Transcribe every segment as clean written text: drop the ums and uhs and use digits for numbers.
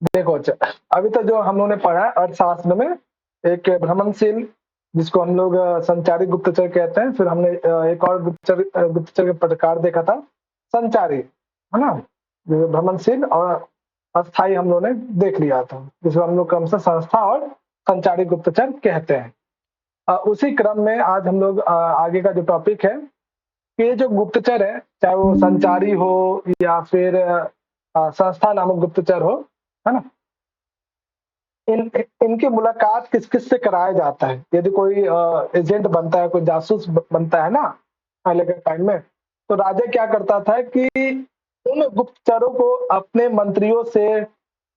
देखो अच्छा, अभी तो जो हम लोगों ने पढ़ा है अर्थशास्त्र में एक भ्रमणशील, जिसको हम लोग संचारी गुप्तचर कहते हैं। फिर हमने एक और गुप्तचर का प्रकार देखा था, संचारी, है ना। जो भ्रमणशील और अस्थाई हम लोगों ने देख लिया था, जिसको हम लोग क्रमशः संस्था और संचारी गुप्तचर कहते हैं। उसी क्रम में आज हम लोग आगे का जो टॉपिक है कि ये जो गुप्तचर है, चाहे वो संचारी हो या फिर संस्था नामक गुप्तचर हो, है ना, इन इनकी मुलाकात किस किस से कराया जाता है। यदि कोई एजेंट बनता है, कोई जासूस बनता है ना पहले के टाइम में, तो राजा क्या करता था कि उन गुप्तचरों को अपने मंत्रियों से,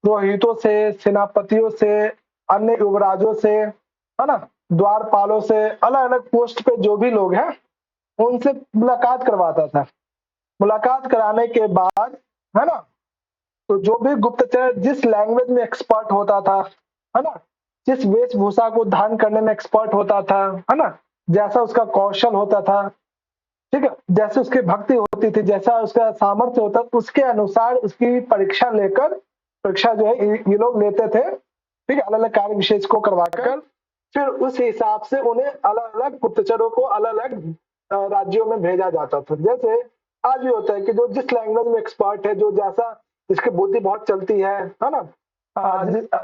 पुरोहितों से, सेनापतियों से, अन्य युवराजों से, है ना, द्वारपालों से, अलग अलग पोस्ट पे जो भी लोग हैं उनसे मुलाकात करवाता था। मुलाकात कराने के बाद, है ना, तो जो भी गुप्तचर जिस लैंग्वेज में एक्सपर्ट होता था, है ना, जिस वेशभूषा को धारण करने में एक्सपर्ट होता था, है ना, जैसा उसका कौशल होता था, ठीक है, जैसे उसकी भक्ति होती थी, जैसा उसका सामर्थ्य होता, उसके अनुसार उसकी परीक्षा लेकर, परीक्षा जो है ये लोग लेते थे, ठीक है, अलग अलग कार्य विशेष को करवाकर फिर उस हिसाब से उन्हें अलग अलग गुप्तचरों को अलग अलग राज्यों में भेजा जाता था। जैसे आज भी होता है कि जो जिस लैंग्वेज में एक्सपर्ट है, जो जैसा जिसकी बुद्धि बहुत चलती है ना,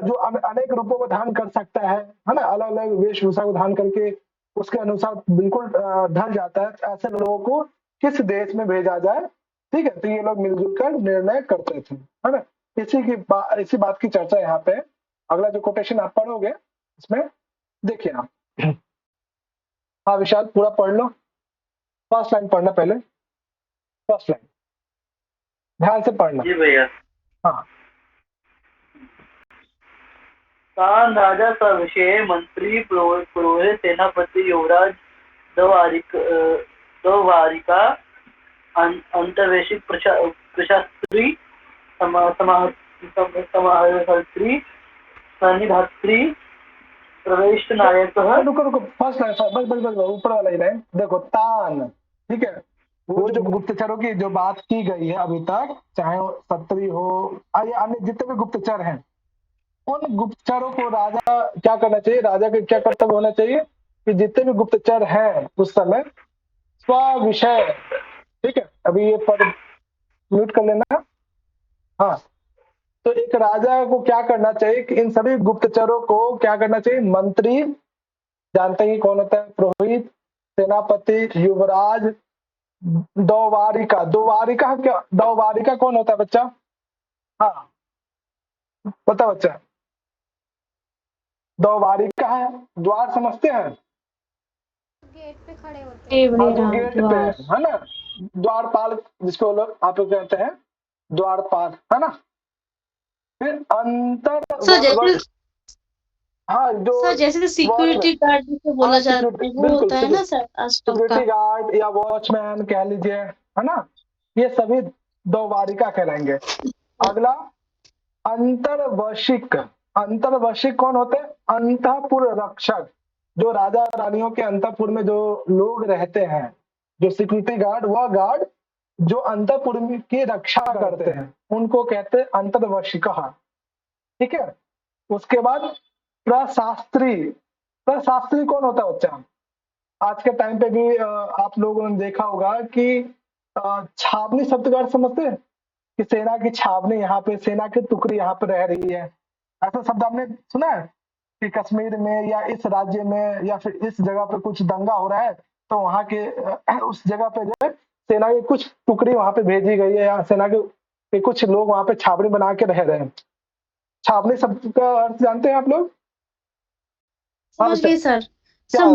जो अनेक रूपों को धारण कर सकता है ना, अलग अलग वेशभूषा को धारण करके उसके अनुसार बिल्कुल ढल जाता है, ऐसे लोगों को किस देश में भेजा जाए, ठीक है। तो ये लोग मिलजुल कर निर्णय करते थे, है ना। इसी बात की चर्चा यहाँ पे अगला जो कोटेशन आप पढ़ोगे इसमें देखिए आप। हाँ विशाल, पूरा पढ़ लो, फर्स्ट लाइन पढ़ना पहले, फर्स्ट लाइन ध्यान से पढ़ना। जी भैया। हाँ, तान राजा का विषय मंत्री पुरोहित सेनापति युवराज दवारिका अंतर्वेशिक प्रशास्त्री समाहर्त्री सन्निधात्री प्रवेश नायक। रुको रुको, फर्स्ट लाइन, बस बस बस ऊपर वाला ही लाइन देखो, तान, ठीक है। वो जो गुप्तचरों की जो बात की गई है अभी तक, चाहे वो सत्री हो या अन्य जितने भी गुप्तचर हैं, उन गुप्तचरों को राजा क्या करना चाहिए, राजा का क्या कर्तव्य होना चाहिए कि जितने भी गुप्तचर हैं उस समय स्व विषय, ठीक है, अभी ये पद म्यूट कर लेना। हाँ, तो एक राजा को क्या करना चाहिए कि इन सभी गुप्तचरों को क्या करना चाहिए, मंत्री, जानते ही कौन होता है, पुरोहित, सेनापति, युवराज, दौवारिका, दौवारिका क्या, दौवारिका कौन होता है बच्चा? हाँ बता बच्चा, दौवारिका है, द्वार समझते हैं, गेट पे खड़े होते हैं। हाँ जो गेट पे है ना, द्वारपाल जिसको लोग आप लोग कहते हैं, द्वारपाल, है ना। फिर अंतर सर जैसे हाँ जो सर जैसे सिक्योरिटी गार्ड जिसे बोला जाता है वो बिल्कुल होता है ना सर अशोक का। सिक्योरिटी गार्ड या वॉचमैन कह लीजिए, है ना, ये सभी दौवारिका कहलाएंगे। अगला अंतर्वशिक, अंतर्वशिक कौन होते हैं, अंतःपुर रक्षक, जो राजा रानियों के अंतःपुर में जो लोग रहते हैं, जो सिक्योरिटी गार्ड, वह गार्ड जो अंतःपुर की रक्षा करते हैं, उनको कहते हैं अंतर्वशिक, ठीक है। उसके बाद प्रशास्त्री, प्रशास्त्री कौन होता है बच्चा? आज के टाइम पे भी आप लोगों ने देखा होगा कि छावनी शब्द का अर्थ समझते हैं कि सेना की छावनी, यहाँ पे सेना की टुकड़ी यहाँ पे रह रही है, ऐसा शब्द आपने सुना है कि कश्मीर में या इस राज्य में या फिर इस जगह पे कुछ दंगा हो रहा है, तो वहां के उस जगह पे जो है सेना की कुछ टुकड़ी वहां पे भेजी गई है, या सेना के कुछ लोग वहां पे छावनी बना के रह रहे हैं। छावनी शब्द का अर्थ जानते हैं आप लोग? हाँ समझ बच्चा, गई सर। क्या सर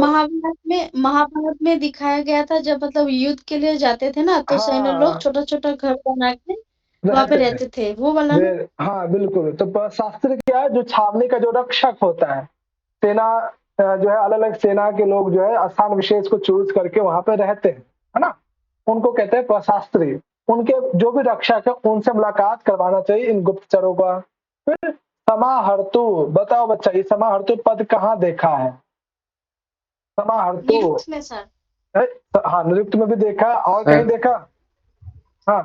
है? महाभारत में दिखाया गया था जब मतलब युद्ध के लिए जाते थे ना तो सैन्य लोग हाँ छोटा छोटा घर बना के वहां पे रहते थे, रहते थे वो वाला ना। हाँ बिल्कुल। तो शास्त्र क्या है, जो छावनी का जो रक्षक होता है, सेना जो है अलग अलग सेना के लोग जो है स्थान विशेष को चूज करके वहां पे रहते हैं, है ना, उनको कहते हैं प्रशास्त्री। उनके जो भी रक्षक है उनसे मुलाकात करवाना चाहिए इन गुप्तचरों का। फिर समाहर्तु, बताओ बच्चा ये समाहर्तु पद कहाँ देखा है? समाहर्तु, निरुक्त में सर। हाँ निरुक्त में भी देखा, और कहीं देखा? हाँ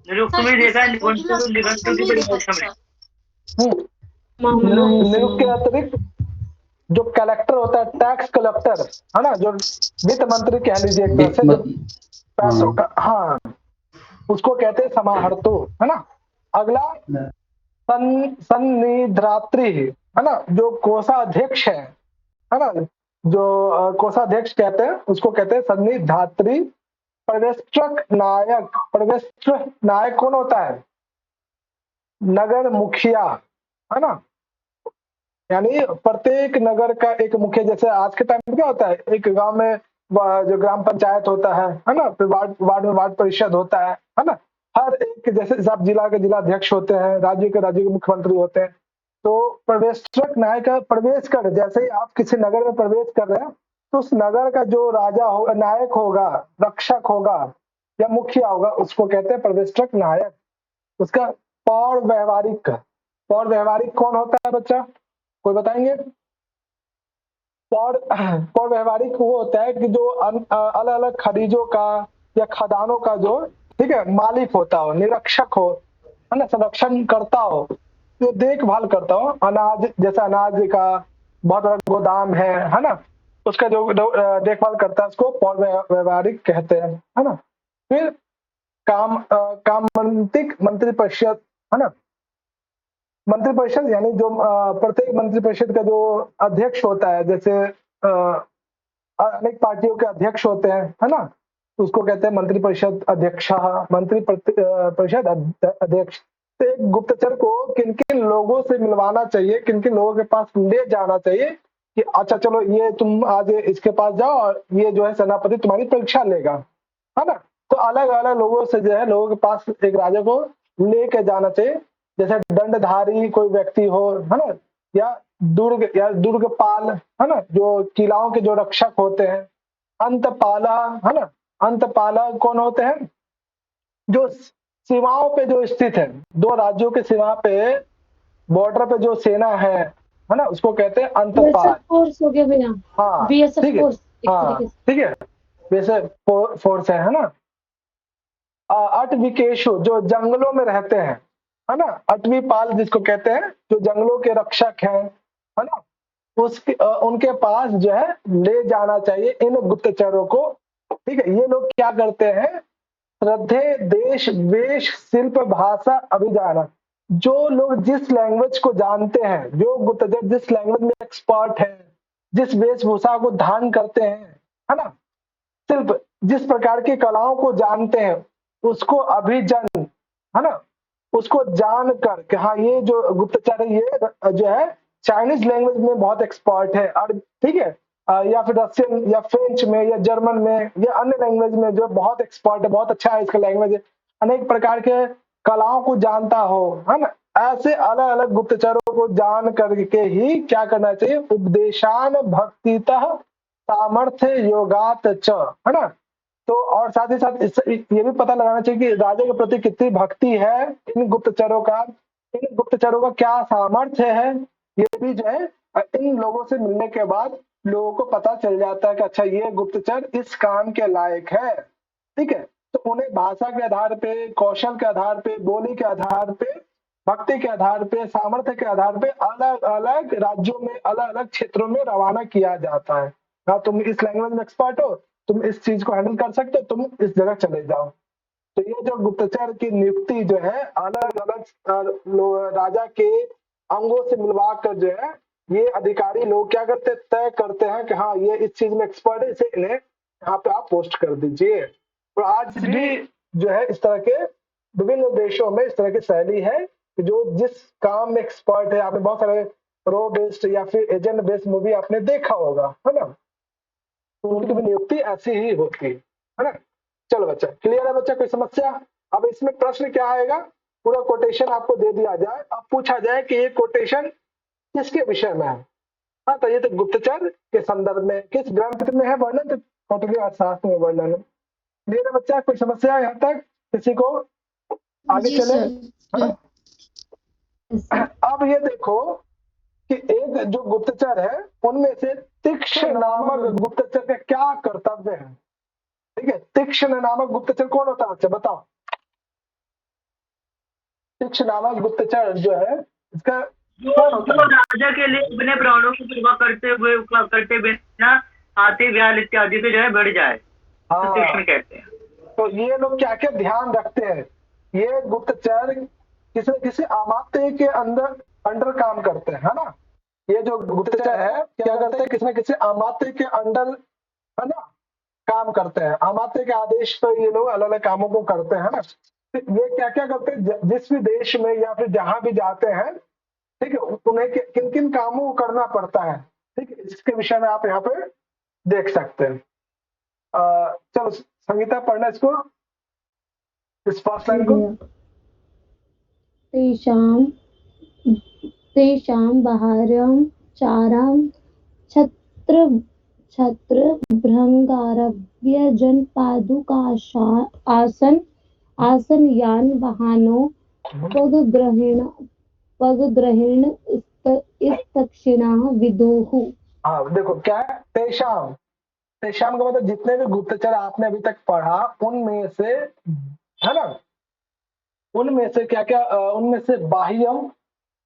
निरुक्त सर में देखा है, इस निघंटु कुटिला निघंटु की में देखा था परिभाषा में। सर। नियुक्त के अतिरिक्त जो कलेक्टर होता है, टैक्स कलेक्टर, है ना, जो वित्त मंत्री कह लीजिए एक तरह से, जो पैसों का, हाँ, उसको कहते हैं समाहर्तो, है ना। अगला संनिधात्री, है ना, जो कोषाध्यक्ष है ना, जो कोषाध्यक्ष कहते हैं उसको कहते हैं संनिधात्री। पर्यवेक्षक नायक, पर्यवेक्षक नायक कौन होता है? नगर मुखिया, है ना, यानी प्रत्येक नगर का एक मुखिया। जैसे आज के टाइम में क्या होता है, एक गांव में जो ग्राम पंचायत होता है ना, फिर वार्ड में वार्ड परिषद होता है ना, हर एक, जैसे सब जिला के जिलाध्यक्ष होते हैं, राज्य के मुख्यमंत्री होते हैं। तो प्रवेशक नायक प्रवेश कर, जैसे ही आप किसी नगर में प्रवेश कर रहे हैं, तो उस नगर का जो राजा होगा, नायक होगा, रक्षक होगा या मुखिया होगा, उसको कहते हैं प्रवेशक नायक। उसका पौर व्यवहारिक, पौर व्यवहारिक कौन होता है बच्चा, कोई बताएंगे? पौर व्यवहारिक वो होता है कि जो अलग अलग खनिजों का या खदानों का जो, ठीक है, मालिक होता हो, निरीक्षक हो, है ना, संरक्षण करता हो, जो देखभाल करता हो। अनाज, जैसे अनाज का बहुत बड़ा गोदाम है ना, उसका जो देखभाल करता है, उसको पौर व्यवहारिक कहते हैं, है ना। फिर काम मंत्रिपरिषद, है ना, मंत्रिपरिषद यानी जो प्रत्येक मंत्रिपरिषद का जो अध्यक्ष होता है, जैसे अनेक पार्टियों के अध्यक्ष होते हैं, है ना, तो उसको कहते हैं मंत्रिपरिषद अध्यक्ष, परिषद अध्यक्ष। तो एक गुप्तचर को किन किन लोगों से मिलवाना चाहिए, किन किन लोगों के पास ले जाना चाहिए कि अच्छा चलो ये तुम आज इसके पास जाओ और ये जो है सेनापति तुम्हारी परीक्षा लेगा, है ना। तो अलग अलग लोगों से जो है, लोगों के पास एक राजा को लेके जाना चाहिए। जैसे दंडधारी कोई व्यक्ति हो, है ना, या दुर्गपाल, है ना, जो किलाओं के जो रक्षक होते हैं। अंतपाला, है ना, अंतपाला कौन होते हैं? जो सीमाओं पे जो स्थित है, दो राज्यों के सीमा पे, बॉर्डर पे जो सेना है ना, उसको कहते हैं अंतपाल। फोर्स हो गया भैया, हाँ बीएसएफ ठीक है, फोर्स एक हाँ तरीके से। ठीक है, वैसे फोर्स है ना। अटविकेशु जो जंगलों में रहते हैं, है ना, अटवी पाल जिसको कहते हैं, जो जंगलों के रक्षक हैं, है ना, उसके उनके पास जो है ले जाना चाहिए इन गुप्तचरों को। ठीक है, ये लोग क्या करते हैं? श्रद्धे देश वेश शिल्प भाषा अभिजाना, जो लोग जिस लैंग्वेज को जानते हैं, जो गुप्तचर जिस लैंग्वेज में एक्सपर्ट है, जिस वेशभूषा को धारण करते हैं, है ना, शिल्प जिस प्रकार की कलाओं को जानते हैं, उसको अभिजन, है ना, उसको जान कर कि हाँ ये जो गुप्तचर है, ये जो है चाइनीज लैंग्वेज में बहुत एक्सपर्ट है, और ठीक है, या फिर रशियन या फ्रेंच में या जर्मन में या अन्य लैंग्वेज में जो बहुत एक्सपर्ट है, बहुत अच्छा है इसका लैंग्वेज, अनेक प्रकार के कलाओं को जानता हो, है ना। ऐसे अलग अलग गुप्तचरों को जान करके ही क्या करना चाहिए? उपदेशान भक्तितः सामर्थ्य योगात च, है ना। तो और साथ ही साथ ये भी पता लगाना चाहिए कि राजा के प्रति कितनी भक्ति है इन गुप्तचरों का, इन गुप्तचरों का क्या सामर्थ्य है, ये भी जो है इन लोगों से मिलने के बाद लोगों को पता चल जाता है कि अच्छा ये गुप्तचर इस काम के लायक है। ठीक है, तो उन्हें भाषा के आधार पे, कौशल के आधार पे, बोली के आधार पे, भक्ति के आधार पे, सामर्थ्य के आधार पे अलग अलग राज्यों में, अलग अलग क्षेत्रों में रवाना किया जाता है। हाँ, तुम इस लैंग्वेज में एक्सपर्ट हो, तुम इस चीज को हैंडल कर सकते हो, तुम इस जगह चले जाओ। तो ये जो गुप्तचर की नियुक्ति जो है अलग अलग राजा के अंगों से मिलवा कर जो है, ये अधिकारी लोग क्या करते हैं? तय करते हैं कि हाँ ये इस चीज में एक्सपर्ट है, इसे इन्हें यहाँ पे आप पोस्ट कर दीजिए। और आज भी जो है इस तरह के विभिन्न देशों में इस तरह की शैली है कि जो जिस काम में एक्सपर्ट है, आपने बहुत सारे रो बेस्ड या फिर एजेंट बेस्ड मूवी आपने देखा होगा, है ना, तो उनकी भी नियुक्ति ऐसी ही होती है ना। चलो बच्चा, क्लियर है बच्चा, कोई समस्या? अब इसमें प्रश्न क्या आएगा? पूरा कोटेशन आपको दे दिया जाए, अब पूछा जाए कि ये कोटेशन किसके विषय में है। हाँ, तो ये तो गुप्तचर के संदर्भ में किस ग्रंथ में है वर्णन? तो कौटिल्य अर्थशास्त्र में वर्णन है। क्लियर है बच्चा, कोई समस्या यहाँ तक किसी को? आगे जी चले, सर। है ना। अब ये देखो कि एक जो गुप्तचर है, उनमें से तीक्ष्ण नामक गुप्तचर का क्या कर्तव्य है? ठीक है, तीक्ष्ण नामक गुप्तचर कौन होता है बच्चा, बताओ। तीक्ष्ण नामक गुप्तचर जो है इसका जो कौन होता जो है? राजा के लिए अपने प्राणों की सेवा करते बिना हाथी ब्याल इत्यादि से जो है बढ़ जाए, तो हाँ, तीक्ष्ण कहते हैं। तो ये लोग क्या क्या ध्यान रखते हैं? ये गुप्तचर किसी न किसी अमात्य के अंदर अंडर काम करते हैं, है ना? ये जो गुप्तचर है क्या करते हैं, किसी न किसी अमात्य के अंडर, है ना, काम करते हैं। अमात्य के आदेश पर ये लोग अलग अलग कामों को करते हैं ना। तो ये क्या क्या करते हैं, जिस भी देश में या फिर जहां भी जाते हैं, ठीक है, उन्हें किन किन कामों को करना पड़ता है, ठीक है, इसके विषय में आप यहाँ पे देख सकते हैं। चलो संगीता, पढ़ना इसको, इस फर्स्ट जी लाइन को। भैया। तेषां तेषां बाह्यं चारां छत्र छत्रभृङ्गारभ्य जनपादुकाशा आसनयान वाहनो पगग्रहेण स्तक्षिणाः विदुः। हाँ देखो क्या है, तेषाम, तेषाम का मतलब जितने भी गुप्तचर आपने अभी तक पढ़ा उनमें से, है ना, उनमें से क्या क्या, उनमें से बाह्यम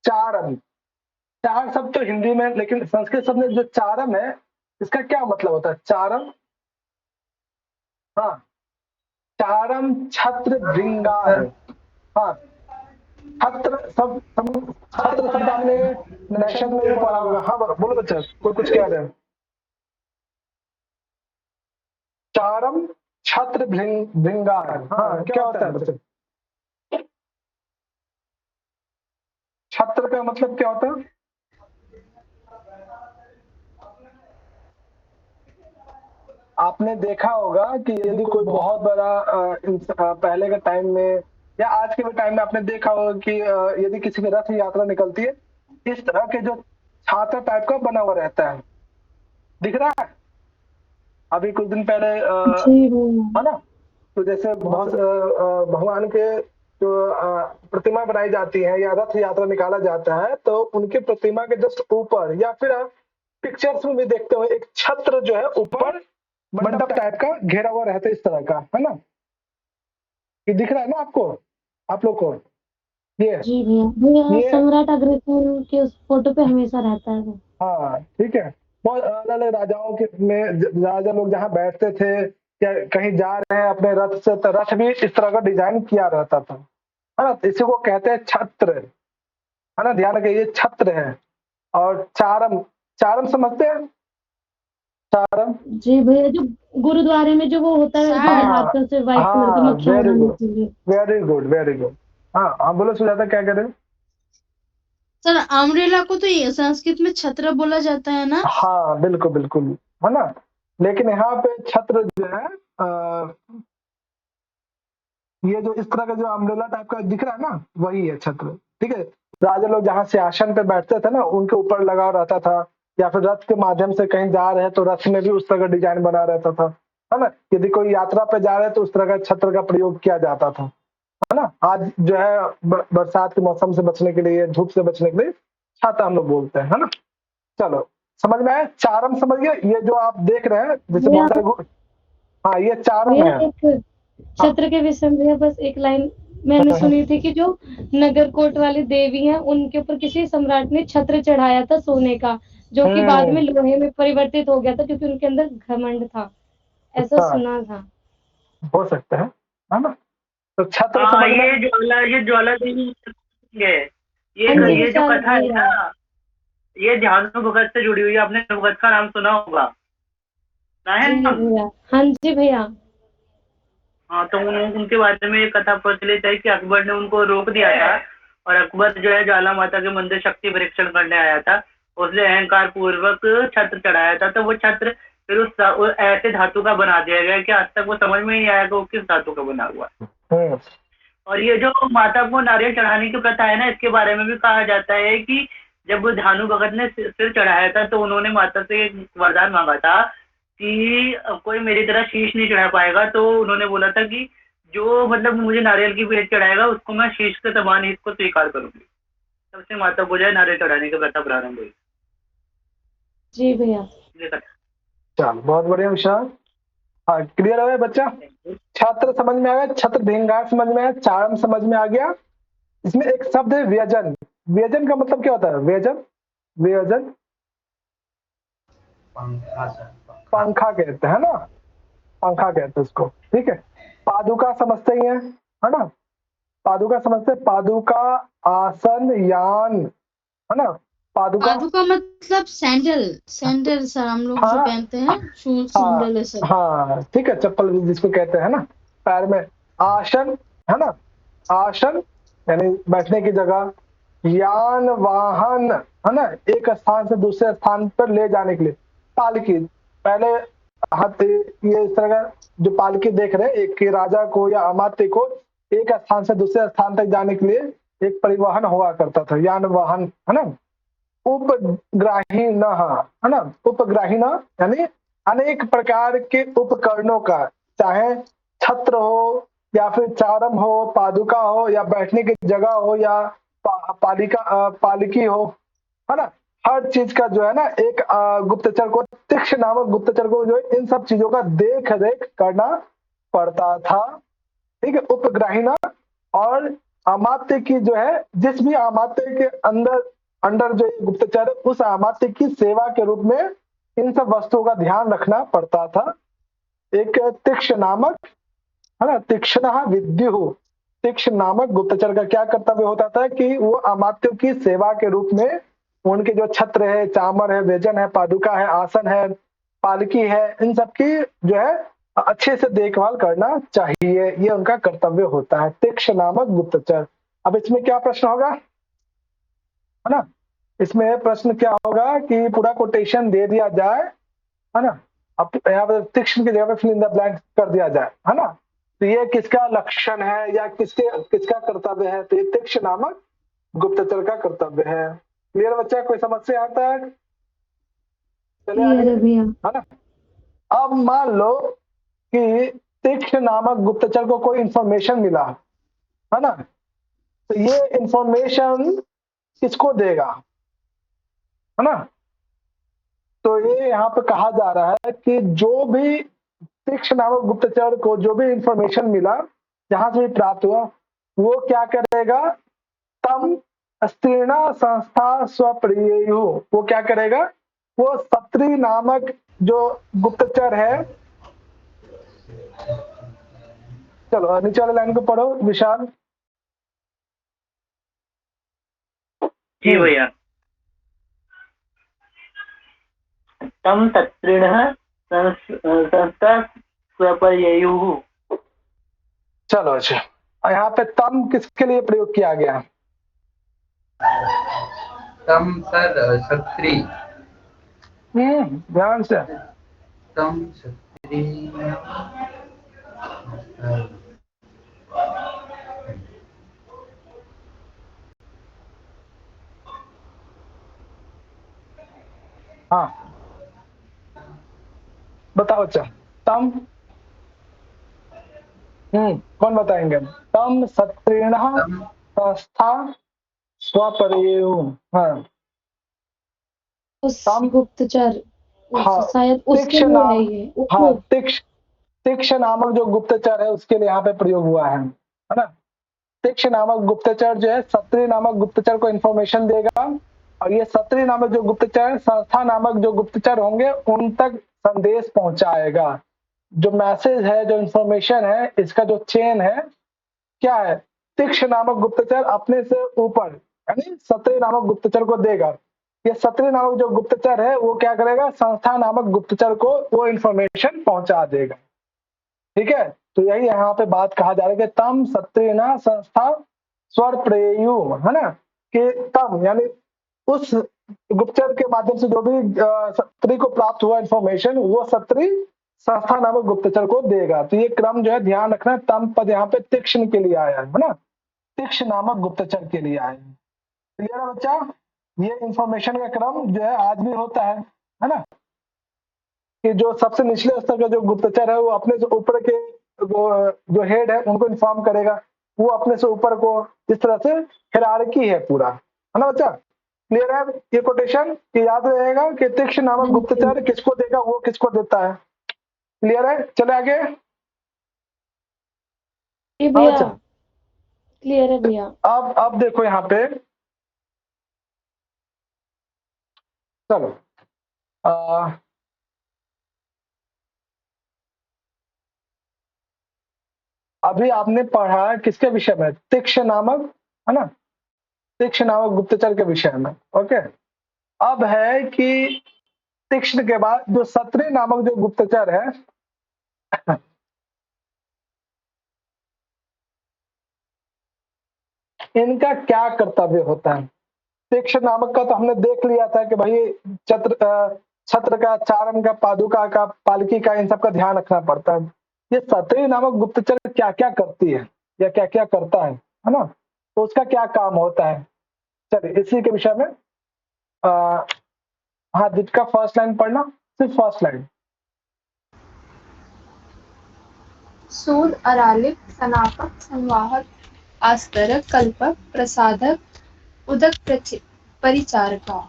चारम, चार शब्द तो हिंदी में, लेकिन संस्कृत शब्द में जो चारम है, इसका क्या मतलब होता है? चारम, हाँ, चारम छत्र भृंगार, हाँ, छत्र शब्द आपने नेशन में भी पढ़ा होगा। हाँ बोलो बच्चा, कोई कुछ कह रहे हैं? चारम छत्र भृंगार, हाँ क्या होता है बच्चा? छत्र का मतलब क्या होता है? आपने देखा होगा कि यदि कोई बहुत बड़ा पहले के टाइम में या आज के भी टाइम में आपने देखा होगा कि यदि किसी की रथ यात्रा निकलती है, इस तरह के जो छाता टाइप का बना हुआ रहता है, दिख रहा है? अभी कुछ दिन पहले जी भैया। है ना, तो जैसे बहुत भगवान के जो प्रतिमा बनाई जाती है या रथ यात्रा निकाला जाता है, तो उनके प्रतिमा के जस्ट ऊपर या फिर आप पिक्चर्स में भी देखते हो, एक छत्र जो है ऊपर मंडप टाइप का घेरा हुआ रहता है, इस तरह का, है ना? ये दिख रहा है ना आपको, आप लोग को? ये जी भैया। भैया ये सम्राट अग्रसेन के उस फोटो पे हमेशा रहता है वो। हाँ ठीक है, बहुत अलग अलग राजाओं के में राजा लोग जहाँ बैठते थे या कहीं जा रहे हैं अपने रथ से, तो रथ भी इस तरह का डिजाइन किया रहता था, है ना? इसी को कहते हैं छत्र, है ना, ध्यान रखिए, ये छत्र है। और चारम, चारम समझते हैं? चारम, जी भैया, जो गुरुद्वारे में जो वो होता है जो साड़। हाथों से व्हाइट कलर का हाँ मक्खियां वेरी उड़ाने गुड, के लिए। Very good, very good. हाँ हाँ बोलो सुजाता, क्या कह रहे हो? सर अम्ब्रेला को तो ये संस्कृत में छत्र बोला जाता है ना? हाँ बिल्कुल बिल्कुल, है ना, लेकिन यहाँ पे छत्र जो है, ये जो इस तरह का जो अम्ब्रेला टाइप का दिख रहा है ना, वही है छत्र, ठीक है। राजा लोग जहाँ सिंहासन पे बैठते थे ना, उनके ऊपर लगा रहता था, या फिर रथ के माध्यम से कहीं जा रहे हैं तो रथ में भी उस तरह का डिजाइन बना रहता था, है ना। यदि कोई यात्रा पे जा रहे हैं तो उस तरह का छत्र का प्रयोग किया जाता था, है ना। आज जो है बरसात के मौसम से बचने के लिए, धूप से बचने के लिए छाता हम लोग बोलते हैं, है ना। चलो समझ में आया? चारम समझ गए? ये जो आप देख रहे हैं जैसे भैया बहुत सारे हाँ ये चारम भैया है। एक हाँ छत्र के विषय में भैया बस एक लाइन मैंने सुनी थी कि जो नगरकोट वाली देवी हैं उनके ऊपर किसी सम्राट ने छत्र चढ़ाया था सोने का, जो कि बाद में हम्म, लोहे में परिवर्तित हो गया था क्योंकि उनके अंदर घमंड था। ऐसा अच्छा, सुना था। हो सकता है ना। तो छत्र हाँ, समझ में। ये ज्वाला देवी है। हाँ जी ये जो विशाल कथा है भैया। ना, ये ध्यानु भगत से जुड़ी हुई है। आपने भगत का नाम सुना होगा, ना है जी नाम? भैया। हाँ जी भैया। हाँ, तो उनके बारे में ये कथा प्रचलित है कि अकबर ने उनको रोक दिया था, और अकबर जो है ज्वाला माता के मंदिर शक्ति परीक्षण करने आया था। उसने अहंकार पूर्वक छत्र चढ़ाया था, तो वो छत्र फिर उस ऐसे धातु का बना दिया गया कि आज तक वो समझ में नहीं आया कि वो किस धातु का बना हुआ है। हम्म, और ये जो माता को नारियल चढ़ाने की प्रथा है ना, इसके बारे में भी कहा जाता है कि जब झानू भगत ने सिर चढ़ाया था तो उन्होंने माता से एक वरदान मांगा था कि कोई मेरी तरह शीश नहीं चढ़ा पाएगा। तो उन्होंने बोला था कि जो मतलब मुझे नारियल की भेंट चढ़ाएगा उसको मैं शीश के समान ही इसको स्वीकार करूंगी। तब से माता को जो है नारियल चढ़ाने की प्रथा प्रारंभ हुई। जी भैया। ये कथा चल बहुत बढ़िया विशाल। हाँ क्लियर है बच्चा? है। छत्र समझ में आ गया, छत्र भृंगार समझ में आया, चारम समझ में आ गया। इसमें एक शब्द है व्यजन, व्यजन का मतलब क्या होता है? व्यजन, व्यजन पंखा सर, पंखा कहते हैं ना, पंखा कहते हैं उसको। ठीक है, पादुका समझते ही है ना, पादुका समझते हैं, पादुका आसन यान, है ना, पादुका। पादुका मतलब सैंडल, सैंडल सर हम लोग जो हाँ पहनते हैं, शूज हाँ सैंडल है सब। हाँ, ठीक है, चप्पल भी जिसको कहते हैं ना पैर में। आसन, है ना, आसन यानी बैठने की जगह। यान वाहन, है ना, एक स्थान से दूसरे स्थान पर ले जाने के लिए। पालकी, पहले हाथ ये इस तरह का जो पालकी देख रहे हैं, एक के राजा को या अमात्य को एक स्थान से दूसरे स्थान तक जाने के लिए एक परिवहन हुआ करता था, यान वाहन, है ना। उपग्राहीन, है ना, उपग्राहीन यानी अनेक प्रकार के उपकरणों का, चाहे छत्र हो या फिर चारम हो, पादुका हो या बैठने की जगह हो या पालिकी हो, है ना, हर चीज का जो है ना एक गुप्तचर को, तीक्ष नामक गुप्तचर को जो है इन सब चीजों का देख रेख करना पड़ता था। ठीक है, उपग्राहीना। और अमात्य की जो है, जिस भी अमात्य के अंदर अंडर जो गुप्तचर है, उस अमात्य की सेवा के रूप में इन सब वस्तुओं का ध्यान रखना पड़ता था। एक तीक्ष नामक, है ना, तीक्ष्ण विद्यु, तीक्ष्ण नामक गुप्तचर का क्या कर्तव्य होता था कि वो अमात्यों की सेवा के रूप में उनके जो छत्र है, चामर है, व्यजन है, पादुका है, आसन है, पालकी है, इन सब की जो है अच्छे से देखभाल करना चाहिए, ये उनका कर्तव्य होता है, तीक्ष्ण नामक गुप्तचर। अब इसमें क्या प्रश्न होगा, है ना, इसमें प्रश्न क्या होगा कि पूरा कोटेशन दे दिया जाए, है ना, अब यहाँ पर तीक्ष्ण की जगह पे फिल इन द ब्लैंक कर दिया जाए, है ना। तो ये किसका लक्षण है या किसका कर्तव्य है? तो ये तीक्ष्ण नामक गुप्तचर का कर्तव्य है। क्लियर बच्चा, कोई समस्या आता है? चलिए आगे, क्लियर है भैया। है ना। अब मान लो कि तीक्ष्ण नामक गुप्तचर को कोई इंफॉर्मेशन मिला, है ना, तो ये इंफॉर्मेशन किसको देगा, है ना। तो ये यहाँ पे कहा जा रहा है कि जो भी तीक्ष्ण नामक गुप्तचर को जो भी इंफॉर्मेशन मिला, जहां से भी प्राप्त हुआ, वो क्या करेगा? तम स्त्रीणा संस्था स्वप्रियेयु, वो क्या करेगा? वो सत्री नामक जो गुप्तचर है, चलो नीचे वाले लाइन को पढ़ो विशाल। जी भैया। तम तत्रिणः संस्था स्वपर्ययुः। चलो अच्छा, यहाँ पे तम किसके लिए प्रयोग किया गया? तम सर छत्री, ध्यान से। तम छत्री, हाँ बताओ अच्छा, तम, कौन बताएंगे? तम सत्रीण तम संस्था स्वपर्येयु, हाँ, उस तम, गुप्तचर, हाँ, शायद उसके तीक्ष्ण लिए नाम, है ये, हाँ, उसको तीक्ष्ण नामक जो गुप्तचर है उसके लिए यहाँ पे प्रयोग हुआ है ना। तीक्ष्ण नामक गुप्तचर जो है सत्री नामक गुप्तचर को इंफॉर्मेशन देगा, और ये सत्री नामक जो गुप्तचर है, संस्था नामक जो गुप्तचर होंगे उन तक संदेश पहुंचाएगा। जो मैसेज है, जो इंफॉर्मेशन है, इसका जो चेन है क्या है? तीक्ष्ण नामक गुप्तचर अपने से ऊपर यानी सत्री नामक गुप्तचर को देगा। ये सत्री नामक जो गुप्तचर है वो क्या करेगा? संस्था नामक गुप्तचर को वो इंफॉर्मेशन पहुंचा देगा। ठीक है, तो यही यहाँ पे बात कहा जा रहा है कि तम सत्रीना संस्था स्वर प्रेयु, है ना, कि तम यानी उस गुप्तचर के माध्यम से जो भी सत्री को प्राप्त हुआ इंफॉर्मेशन, वो सत्री संस्था नामक गुप्तचर को देगा। तो ये क्रम जो है ध्यान रखना, तम पद यहाँ पे तीक्ष्ण के लिए आया है ना, तीक्ष्ण नामक गुप्तचर के लिए आया है। क्लियर है बच्चा? ये इंफॉर्मेशन का क्रम जो है आज भी होता है ना, कि जो सबसे निचले स्तर का जो गुप्तचर है वो अपने से ऊपर के जो हेड है उनको इन्फॉर्म करेगा, वो अपने से ऊपर को, इस तरह से हायरार्की है पूरा, है ना बच्चा? क्लियर है ये कोटेशन? कि याद रहेगा कि तीक्ष्ण नामक गुप्तचर किसको देगा, वो किसको देता है। क्लियर है? चले आगे। ये हाँ भैया बच्चा, क्लियर है भैया। अब देखो यहाँ पे चलो आ, अभी आपने पढ़ा किसके विषय में, तीक्ष्ण नामक, है ना, तीक्ष्ण नामक गुप्तचर के विषय में। ओके, अब है कि तीक्ष्ण के बाद जो सत्री नामक जो गुप्तचर है, इनका क्या कर्तव्य होता है। तीक्ष्ण नामक का तो हमने देख लिया था कि भाई छत्र का, चारण का, पादुका का, पालकी का, इन सब का ध्यान रखना पड़ता है। ये सत्री नामक गुप्तचर क्या क्या करती है या क्या क्या करता है ना, तो उसका क्या काम होता है। चलिए इसी के विषय में हाँ, जिसका फर्स्ट लाइन पढ़ना, सिर्फ फर्स्ट लाइन। सूद, अरालिक, सनापक, संवाहक, आस्तरक, कल्पक, प्रसाधक, उदक, परिचारका।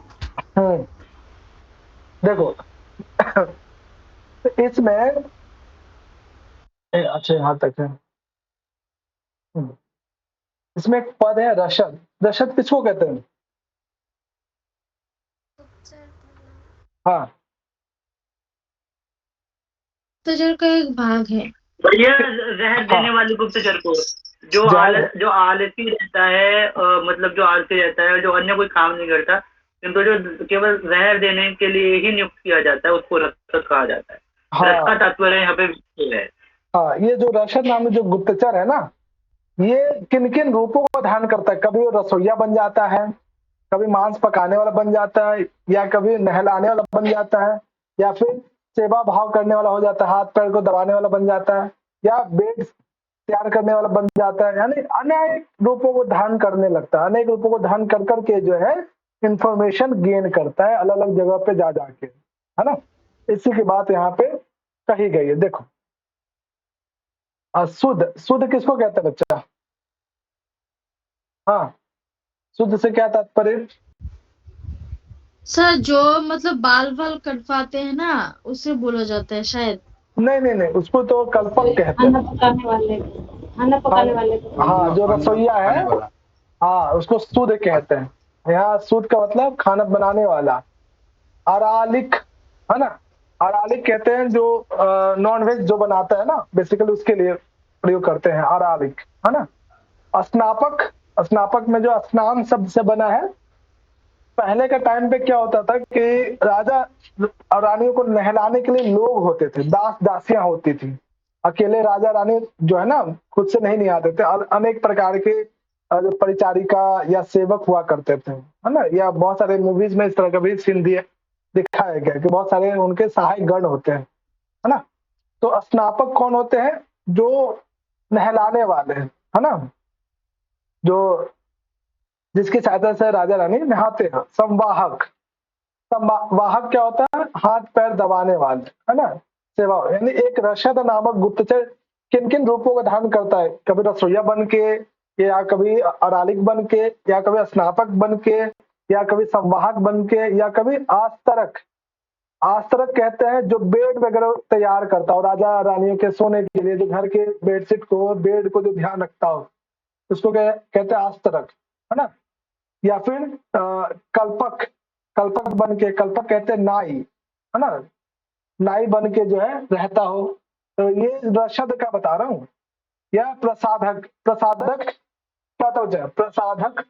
देखो इसमें अच्छा यहाँ तक है। इसमें एक पद है रशद। रशद किसको कहते हैं? हाँ, गुप्तचर का एक भाग है। भैया जहर देने वाले गुप्तचर को, जो आलसी रहता है, मतलब जो आलसी रहता है, जो अन्य कोई काम नहीं करता, किंतु जो केवल जहर देने के लिए ही नियुक्त किया जाता है, उसको रक्षक कहा जाता है। रस का तात्पर्य यहाँ पे है। हाँ, ये जो रशद नाम जो गुप्तचर है ना, ये किन किन रूपों को धारण करता है। कभी वो रसोईया बन जाता है, कभी मांस पकाने वाला बन जाता है, या कभी नहलाने वाला बन जाता है, या फिर सेवा भाव करने वाला हो जाता है, हाथ पैर को दबाने वाला बन जाता है, या बेड तैयार करने वाला बन जाता है। यानी अनेक रूपों को धारण करने लगता है। अनेक रूपों को धारण कर करके जो है इंफॉर्मेशन गेन करता है अलग अलग जगह पे जा जाके, है ना। इसी की बात यहाँ पे कही गई है। देखो शुद्ध, शुद्ध किसको कहते हैं बच्चा? हाँ, शुद्ध से क्या तात्पर्य? सर जो मतलब बाल वाल कटवाते हैं ना, उसे बोला जाता है शायद। नहीं नहीं नहीं, उसको तो कल्पक कहते हैं। खाना पकाने वाले, खाना पकाने वाले को। हाँ, जो रसोईया है, हाँ, उसको शुद्ध कहते हैं। यहाँ शुद्ध का मतलब खाना बनाने वाला। अरालिक, है ना, अरालिक कहते हैं जो नॉन वेज जो बनाता है ना, बेसिकली उसके लिए प्रयोग करते हैं अरालिक, है ना। स्नापक, स्नापक में जो स्नान शब्द से बना है। पहले के टाइम पे क्या होता था कि राजा और रानियों को नहलाने के लिए लोग होते थे, दास दासियां होती थी। अकेले राजा रानी जो है ना खुद से नहीं आते थे, अनेक प्रकार के जो परिचारिका या सेवक हुआ करते थे, है ना। या बहुत सारे मूवीज में इस तरह का भी सीन दिखाया गया कि बहुत सारे उनके सहायक गण होते हैं, है ना। तो स्नापक कौन होते हैं? जो नहलाने वाले हैं, है ना, जो जिसकी सहायता से राजा रानी नहाते हैं। संवाहक, संवाहक क्या होता है? हाथ पैर दबाने वाले, है ना, सेवा। यानी एक रशद नामक गुप्तचर किन किन रूपों को धारण करता है? कभी रसोईया बन के, या कभी अरालिक बन के, या कभी स्नापक बन के, या कभी संवाहक बन के, या कभी आस्तरक। आस्तरक कहते हैं जो बेड वगैरह तैयार करता हो राजा रानियों के सोने के लिए, जो घर के बेडशीट को, बेड को जो ध्यान रखता हो, उसको कहते हैं आस्तरक, है ना। या फिर कल्पक, कल्पक बन के, कल्पक कहते हैं नाई, है ना, नाई बन के जो है रहता हो। तो ये रशद का बता रहा हूँ। या प्रसाधक, प्रसाधक क्या होता है? प्रसाधक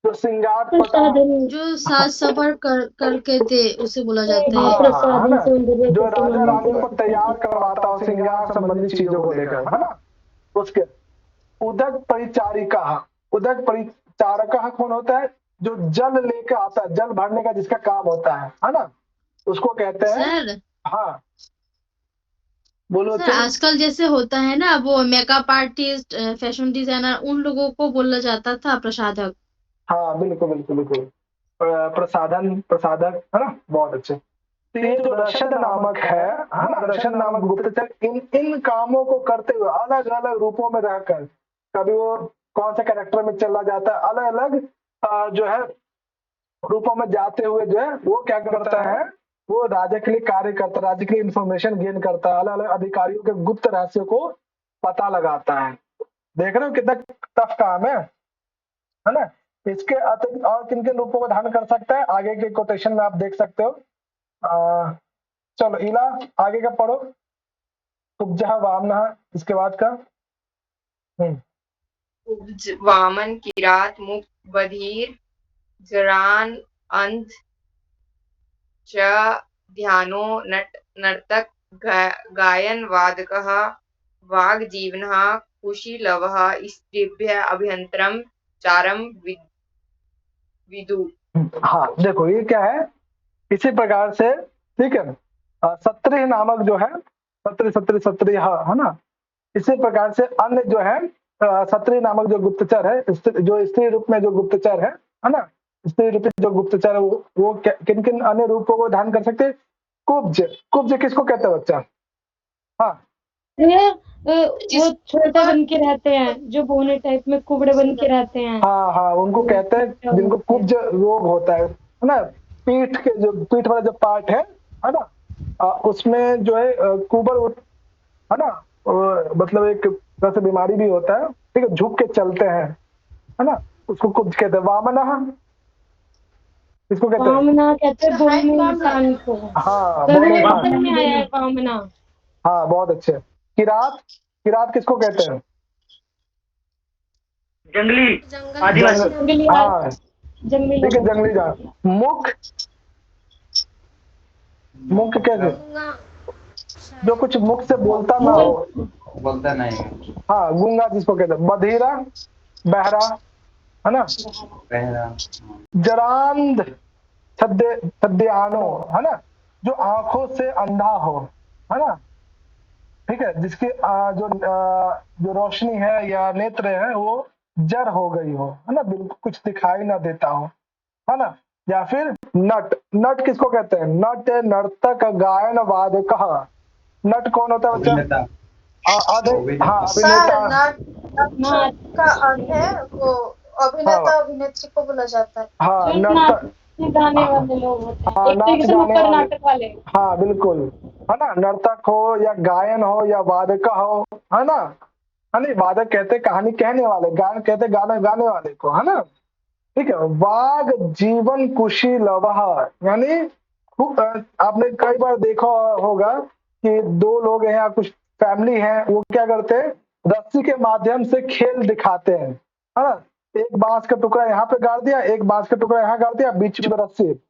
जो श्रृंगार प्रसाधन, जो साज सफर करके दे उसे बोला जाता है। प्रसाधन सौंदर्य जो को राजा सुनाने रानी के को लिए। तैयार करवाता हो श्रृंगार संबंधी चीजों को लेकर, है ना। उसके उदक परिचारिका, उदक परिचारका कौन होता है? जो जल लेकर आता है, जल भरने का जिसका काम होता है ना, उसको कहते हैं। सर, हाँ बोलो सर आजकल जैसे होता है ना, वो मेकअप आर्टिस्ट, फैशन डिजाइनर, उन लोगों को बोला जाता था प्रसाधक। हाँ बिल्कुल बिल्कुल बिल्कुल, प्रसाधन, प्रसाधक, है ना, बहुत अच्छे। तो ये जो रशद नामक है ना, रशद नामक गुप्तचर इन इन कामों को करते हुए अलग अलग रूपों में रहकर, कभी वो कौन सा कैरेक्टर में चला जाता है, अलग अलग जो है रूपों में जाते हुए जो है वो क्या करता है? वो राजा के लिए कार्य करता है, राज्य के लिए इंफॉर्मेशन गेन करता है, अलग अलग अधिकारियों के गुप्त रहस्यों को पता लगाता है। देख रहे हो कितना टफ काम है ना। इसके अतिरिक्त और किन किन रूपों को धारण कर सकता है आगे के कोटेशन में आप देख सकते हो। चलो इला आगे का पढ़ो। कुब्जः वामनः इसके बाद का। कुब्ज वामन किरात मुक्त बधिर जरान अंध च ध्यानो नर्तक गायन वादकः वाग्जीवनः कुशीलवः स्त्रीभ्यः अभ्यंतरम चारम विदु। हाँ देखो ये क्या है, इसी प्रकार से ठीक है सत्री नामक जो है सत्री है ना, इसी प्रकार से अन्य जो है सत्री नामक जो गुप्तचर है जो स्त्री रूप में जो गुप्तचर है ना, स्त्री रूपी जो गुप्तचर है वो किन किन अन्य रूपों को धारण कर सकते हैं। कुब्ज किसको कहते हैं बच्चा? हाँ वो छोटा बन के रहते हैं जो बोने टाइप में कुबड़े बन के रहते हैं। हाँ उनको कहते हैं जिनको कुब्ज रोग होता है ना, पीठ वाला जो पार्ट है ना उसमें जो है कुबर है ना, मतलब एक तरह से बीमारी भी होता है, ठीक है, झुक के चलते हैं है ना, उसको कुब्ज कहते हैं। वामना इसको कहते हैं, वामना कहते हैं बोलने इंसान को। हाँ में आया है वामना। हाँ बहुत अच्छे। किरात किसको कहते हैं? जंगली आदिवासी। हाँ ठीक है जंगली जानवर। मुख कैसे? जो कुछ मुख से बोलता ना हो, बोलता नहीं। हाँ गूंगा जिसको कहते हैं। बधिरा बहरा है ना। पहला जरांध छद्यानो है ना, जो आंखों से अंधा हो है ना, ठीक है, जिसकी जो रोशनी है या नेत्र है वो जर हो गई हो है ना, बिल्कुल कुछ दिखाई ना देता हो है ना। या फिर नट किसको कहते हैं? नट नर्तक गायन वादक। नट कौन होता है बच्चा? अभिनेता। नट का अर्थ है वो अभिनेता अभिनेत्री को बोला जाता है। हाँ नर्तक गाने वाले लोग होते हैं, हाँ नाच गाने नाटक वाले। हाँ बिल्कुल है ना, नर्तक हो या गायन हो या वादक हो है ना, नहीं वादक कहते कहानी कहने वाले, गायन कहते गाना गाने वाले को है ना, ठीक है। वाग जीवन कुशीलवः यानी आपने कई बार देखा होगा कि दो लोग हैं या कुछ फैमिली है, वो क्या करते हैं रस्सी के माध्यम से खेल दिखाते हैं है ना, एक बांस का टुकड़ा यहाँ पे गाड़ दिया, एक बांस का टुकड़ा यहाँ गाड़ दिया, बीच में रस्सी,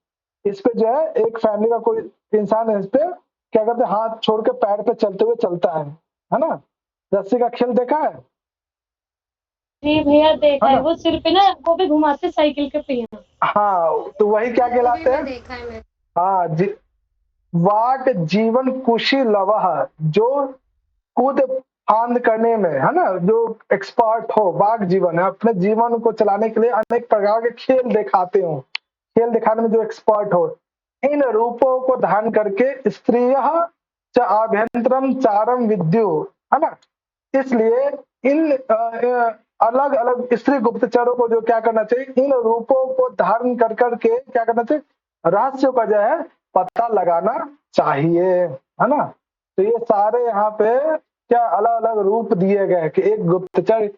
इस पे जो है एक फैमिली का कोई इंसान है, इस पे क्या करते हैं हाथ छोड़ के पैर पे चलते हुए चलता है ना, रस्सी का खेल देखा है? जी भैया देखा है, वो सिर पे ना वो भी घुमाते साइकिल के पहिया। हाँ तो वही क्या कहलाते हैं? देखा है मैंने। हाँ वाक जीवन कुशीलवः जो कूद फांद करने में है ना, जो एक्सपर्ट हो, वाक जीवन है, अपने जीवन को चलाने के लिए अनेक प्रकार के खेल दिखाते हो, खेल दिखाने में जो एक्सपर्ट हो, इन रूपों को धारण करके स्त्रियः च आभ्यंतरम चारम विद्यु है ना, इसलिए इन अलग अलग स्त्री गुप्तचरों को जो क्या करना चाहिए, इन रूपों को धारण कर करके क्या करना चाहिए, रहस्य का जो है पता लगाना चाहिए है ना। तो ये सारे यहाँ पे क्या अलग अलग रूप दिए गए कि एक गुप्तचर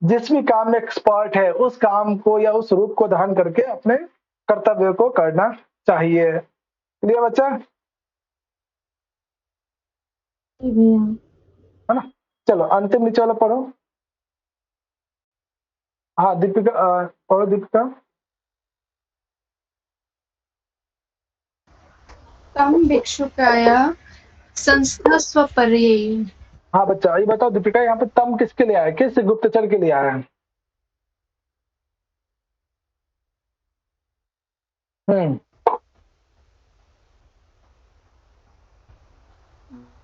जिस भी काम में एक्सपर्ट है उस काम को या उस रूप को धारण करके अपने कर्तव्य को करना चाहिए। क्लियर बच्चा? है ना। चलो अंतिम नीचे वाला पढ़ो। हाँ दीपिका पढ़ो दीपिका। तम भिक्षुकाय संस्था स्वपर्ययी। हाँ बच्चा ये बताओ दीपिका, यहाँ पे तम किसके लिए आया, किस गुप्तचर के लिए आया है?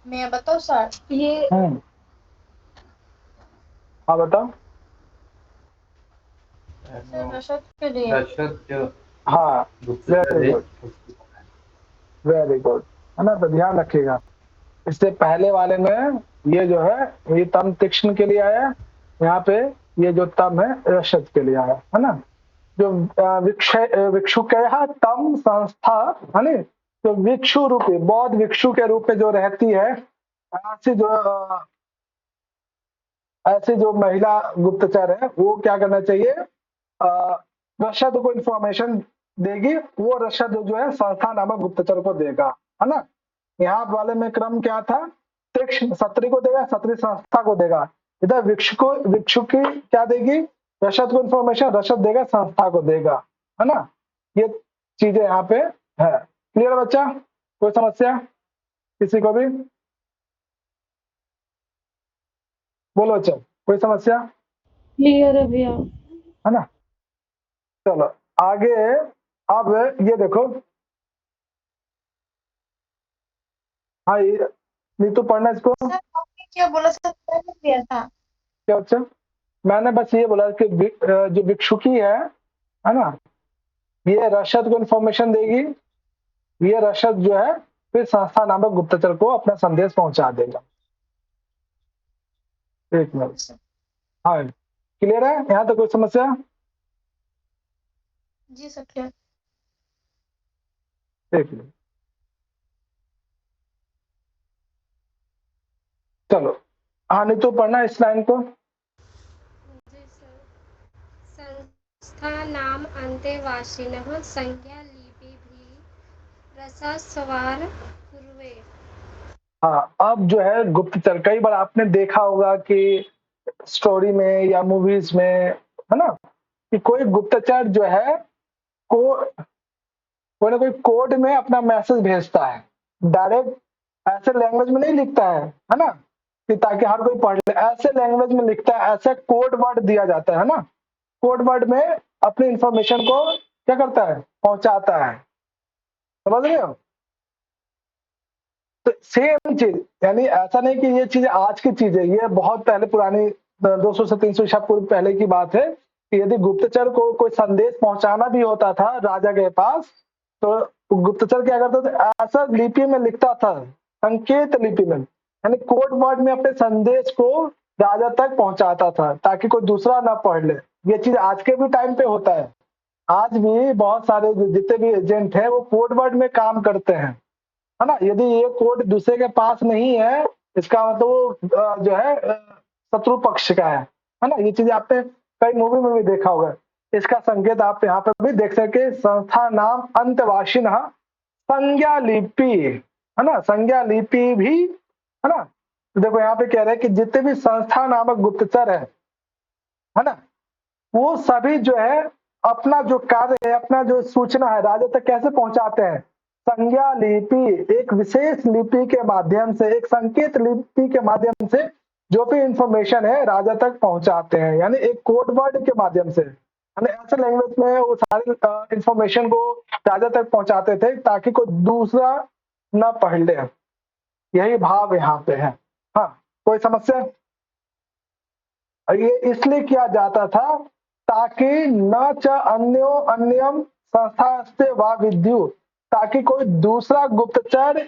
मैं बताओ सर, ये हाँ बताओ। रसद के लिए। रसद जो हाँ वेरी गुड है ना, तो ध्यान रखिएगा। इससे पहले वाले में ये जो है ये तम तीक्ष्ण के लिए आया, यहाँ पे ये जो तम है रसद के लिए आया है ना। जो भिक्षुकयः तम संस्था है ना, तो भिक्षु रूपी बौद्ध भिक्षु के रूप में जो रहती है, ऐसी जो महिला गुप्तचर है वो क्या करना चाहिए, रशद को इंफॉर्मेशन देगी, वो रशद जो है संस्था नामक गुप्तचर को देगा, है ना। यहाँ वाले में क्रम क्या था, तीक्ष्ण सत्री को देगा, सत्री संस्था को देगा। इधर भिक्षुकी क्या देगी, रशद को इंफॉर्मेशन, रशद देगा संस्था को देगा, है ना। ये चीजें यहाँ पे है। क्लियर बच्चा, कोई समस्या किसी को भी? बोलो बच्चा, कोई समस्या? क्लियर है भैया। है ना। चलो आगे, अब ये देखो, हाँ ये नीतू पढ़ना इसको। सर आपने क्या बोला सर, मैंने दिया था। क्या बच्चा? मैंने बस ये बोला कि जो भिक्षुकी है ना, ये रशद को इंफॉर्मेशन देगी, ये रशद जो है फिर संस्था नामक गुप्तचर को अपना संदेश पहुंचा देगा। एक मिनट, हाँ क्लियर है यहाँ तक, कोई समस्या? जी सर क्लियर। एक मिनट, चलो हाँ नीतू पढ़ना इस लाइन को। जी सर। संस्था नाम अंतेवासिनः संज्ञा लिपिभिः रसास्वार पूर्वे। हाँ, अब जो है गुप्तचर, कई बार आपने देखा होगा कि स्टोरी में या मूवीज में, है ना, कि कोई गुप्तचर जो है कोई ना कोई कोड में अपना मैसेज भेजता है, डायरेक्ट ऐसे लैंग्वेज में नहीं लिखता है ना, कि ताकि हर कोई पढ़ ले, ऐसे लैंग्वेज में लिखता है, ऐसे कोड वर्ड दिया जाता है ना, कोड वर्ड में अपनी इंफॉर्मेशन को क्या करता है, पहुंचाता है। समझ रहे हो? तो सेम चीज, यानी ऐसा नहीं कि ये चीज आज की चीज है, ये बहुत पहले पुरानी 200 से 300 ईसा पूर्व पहले की बात है कि यदि गुप्तचर को कोई संदेश पहुंचाना भी होता था राजा के पास, तो गुप्तचर क्या करता था, ऐसा लिपि में लिखता था, संकेत लिपि में, यानी कोड वर्ड में अपने संदेश को राजा तक पहुंचाता था ताकि कोई दूसरा ना पढ़ ले। ये चीज आज के भी टाइम पे होता है, आज भी बहुत सारे जितने भी एजेंट हैं वो कोड वर्ड में काम करते हैं, है ना। यदि ये कोड दूसरे के पास नहीं है, इसका मतलब वो जो है शत्रु पक्ष का है ना। ये चीज आपने कई मूवी में भी देखा होगा। इसका संकेत आप यहाँ पे भी देख सके, संस्था नाम अंतवासिन संज्ञा लिपि, है ना, संज्ञा लिपि भी, है ना। तो देखो यहाँ पे कह रहे हैं कि जितने भी संस्था नामक गुप्तचर है ना, वो सभी जो है अपना जो कार्य है, अपना जो सूचना है राजा तक कैसे पहुंचाते हैं, संज्ञा लिपि, एक विशेष लिपि के माध्यम से, एक संकेत लिपि के माध्यम से जो भी इंफॉर्मेशन है राजा तक पहुंचाते हैं, यानी एक कोड वर्ड के माध्यम से, यानी ऐसे लैंग्वेज में वो सारी इंफॉर्मेशन को राजा तक पहुंचाते थे ताकि कोई दूसरा न पढ़ ले। यही भाव यहाँ पे है। हाँ, कोई समस्या? ये इसलिए किया जाता था ताकि न च अन्यम संस्थास्ते वा विद्यु, ताकि कोई दूसरा गुप्तचर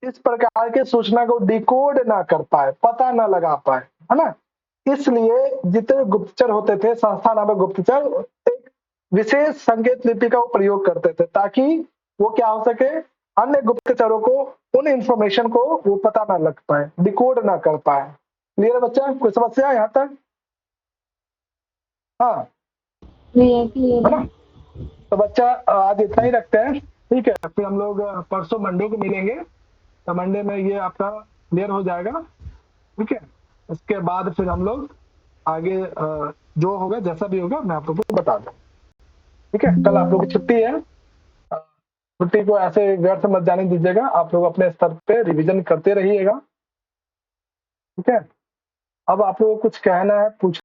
इस प्रकार के सूचना को डिकोड ना कर पाए, पता ना लगा पाए, है ना। इसलिए जितने गुप्तचर होते थे, संस्था नामक गुप्तचर, एक विशेष संकेत लिपि का प्रयोग करते थे ताकि वो क्या हो सके, अन्य गुप्तचरों को उन इंफॉर्मेशन को वो पता ना लग पाए, डिकोड ना कर पाए। क्लियर बच्चा, कोई समस्या यहाँ तक? हाँ है ना। तो बच्चा आज इतना ही रखते हैं, ठीक है। फिर हम लोग परसों मंडे को मिलेंगे, तो मंडे में ये आपका क्लियर हो जाएगा, ठीक है। इसके बाद फिर हम लोग आगे जो होगा, जैसा भी होगा मैं आप लोगों को बता दूँ, ठीक है। कल आप लोग की छुट्टी है, छुट्टी को ऐसे व्यर्थ मत जाने दीजिएगा, आप लोग अपने स्तर पे रिवीजन करते रहिएगा, ठीक है। अब आप लोगों को कुछ कहना है, पूछ